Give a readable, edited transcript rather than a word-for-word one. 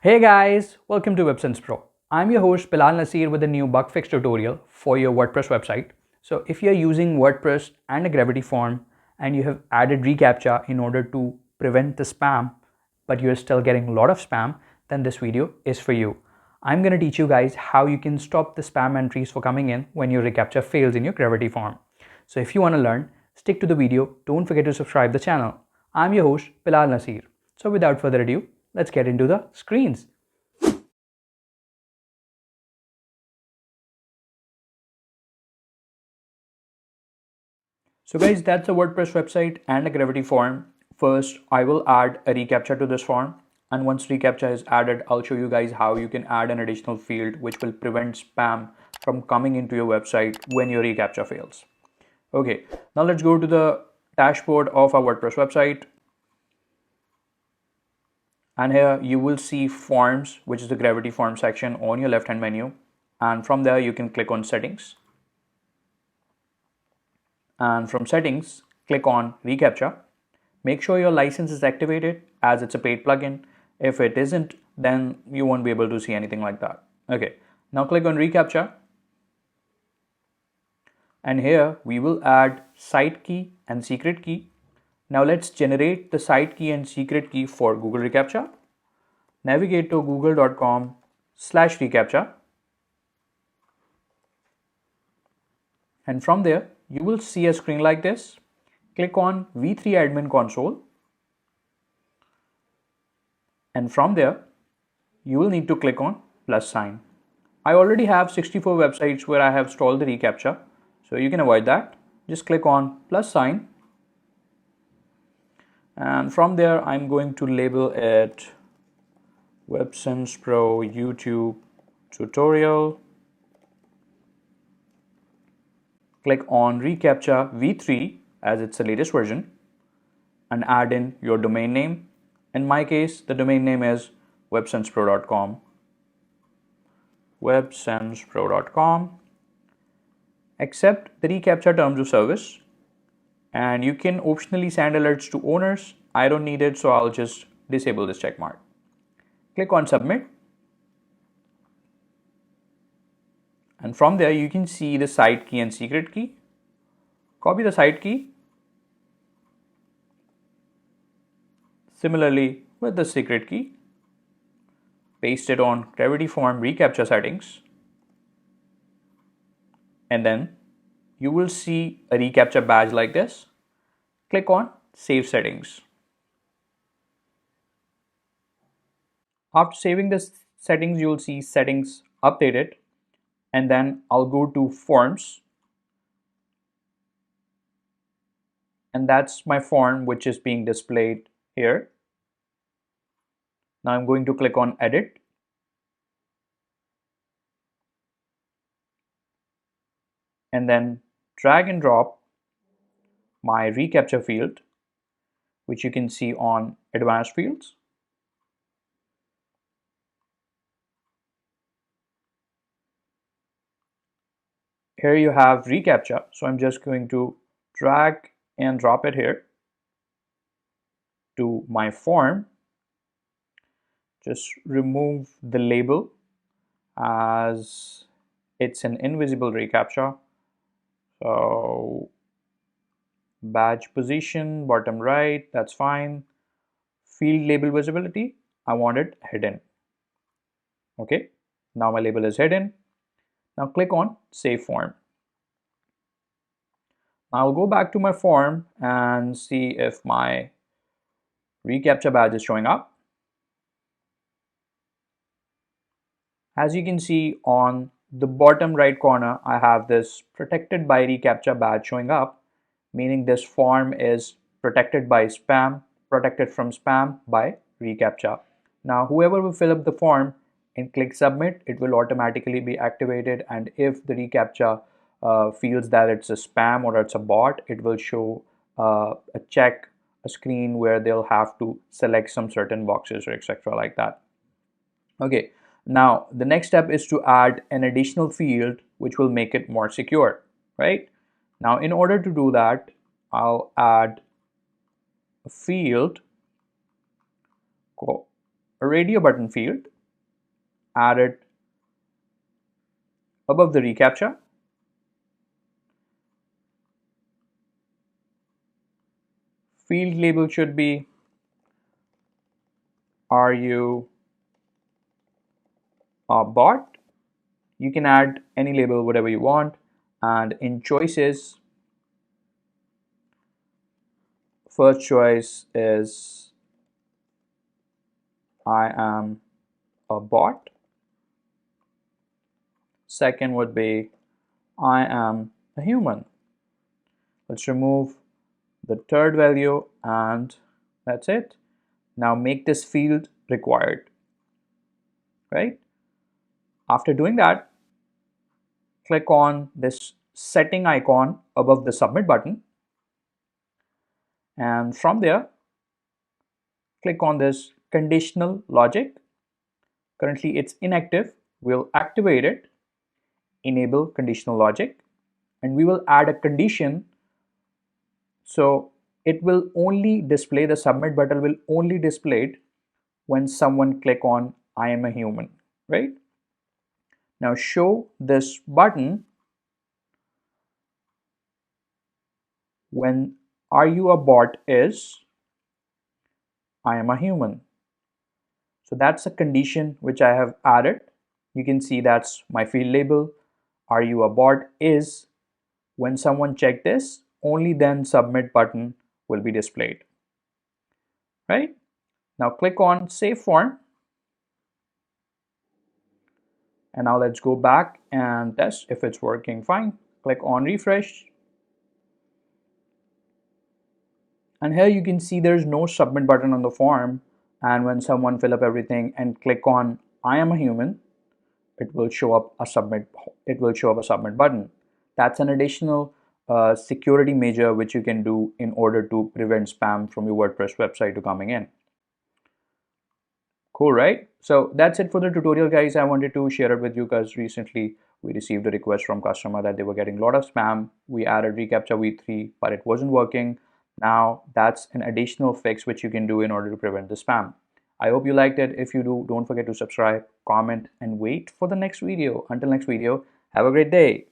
Hey guys, welcome to WebSense Pro. I'm your host Bilal Nasir with a new bug fix tutorial for your WordPress website. So if you're using WordPress and a Gravity form and you have added reCAPTCHA in order to prevent the spam, but you're still getting a lot of spam, then this video is for you. I'm going to teach you guys how you can stop the spam entries for coming in when your reCAPTCHA fails in your Gravity form. So if you want to learn, stick to the video. Don't forget to subscribe the channel. I'm your host Bilal Nasir. So without further ado, let's get into the screens. So guys, that's a WordPress website and a Gravity form. First, I will add a reCAPTCHA to this form. And once reCAPTCHA is added, I'll show you guys how you can add an additional field which will prevent spam from coming into your website when your reCAPTCHA fails. Okay, now let's go to the dashboard of our WordPress website. And here you will see forms, which is the Gravity form section on your left hand menu. And from there you can click on settings. And from settings, click on reCAPTCHA. Make sure your license is activated as it's a paid plugin. If it isn't, then you won't be able to see anything like that. Okay, now click on reCAPTCHA. And here we will add site key and secret key. Now let's generate the site key and secret key for Google reCAPTCHA. Navigate to google.com/reCAPTCHA. And from there, you will see a screen like this. Click on V3 Admin Console. And from there, you will need to click on plus sign. I already have 64 websites where I have installed the reCAPTCHA, so you can avoid that. Just click on plus sign. And from there, I'm going to label it WebSense Pro YouTube tutorial. Click on reCAPTCHA V3 as it's the latest version and add in your domain name. In my case, the domain name is websensepro.com. websensepro.com. Accept the reCAPTCHA terms of service, and you can optionally send alerts to owners. I don't need it, so I'll just disable this check mark. Click on submit. And from there, you can see the site key and secret key. Copy the site key. Similarly with the secret key. Paste it on Gravity form reCAPTCHA settings. And then you will see a reCAPTCHA badge like this. Click on Save Settings. After saving the settings, you will see settings updated. And then I'll go to Forms. And that's my form which is being displayed here. Now I'm going to click on Edit. And then drag and drop my reCAPTCHA field, which you can see on Advanced Fields. Here you have reCAPTCHA, so I'm just going to drag and drop it here to my form. Just remove the label as it's an invisible reCAPTCHA. So badge position, bottom right, that's fine. Field label visibility, I want it hidden. Okay, now my label is hidden. Now click on Save Form. I'll go back to my form and see if my reCAPTCHA badge is showing up. As you can see on the bottom right corner, I have this protected by reCAPTCHA badge showing up, meaning this form is protected by spam, protected from spam by reCAPTCHA. Now, whoever will fill up the form and click submit, it will automatically be activated. And if the reCAPTCHA feels that it's a spam or it's a bot, it will show a screen where they'll have to select some certain boxes or etc. like that. Okay, now the next step is to add an additional field which will make it more secure, right? Now, in order to do that, I'll add a field called a radio button field. add it above the reCAPTCHA. Field label should be, are you a bot? You can add any label, whatever you want. And in choices, first choice is I am a bot. Second would be I am a human. Let's remove the third value and that's it. Now make this field required, right? After doing that, click on this setting icon above the submit button. And from there, click on this conditional logic. Currently it's inactive. We'll activate it, enable conditional logic, and we will add a condition. So it will only display, the submit button will only display it when someone click on I am a human, right? Now show this button when are you a bot is I am a human. So that's a condition which I have added. You can see that's my field label. Are you a bot is when someone check this, only then submit button will be displayed, right? Now click on save form. And now let's go back and test if it's working fine. Click on refresh. And here you can see there's no submit button on the form. And when someone fill up everything and click on I am a human, it will show up a submit button. That's an additional security measure which you can do in order to prevent spam from your WordPress website to coming in. Cool, right? So that's it for the tutorial, guys. I wanted to share it with you because recently we received a request from customer that they were getting a lot of spam. We added reCAPTCHA v3, but it wasn't working. Now that's an additional fix which you can do in order to prevent the spam. I hope you liked it. If you do, don't forget to subscribe, comment, and wait for the next video. Until next video, have a great day.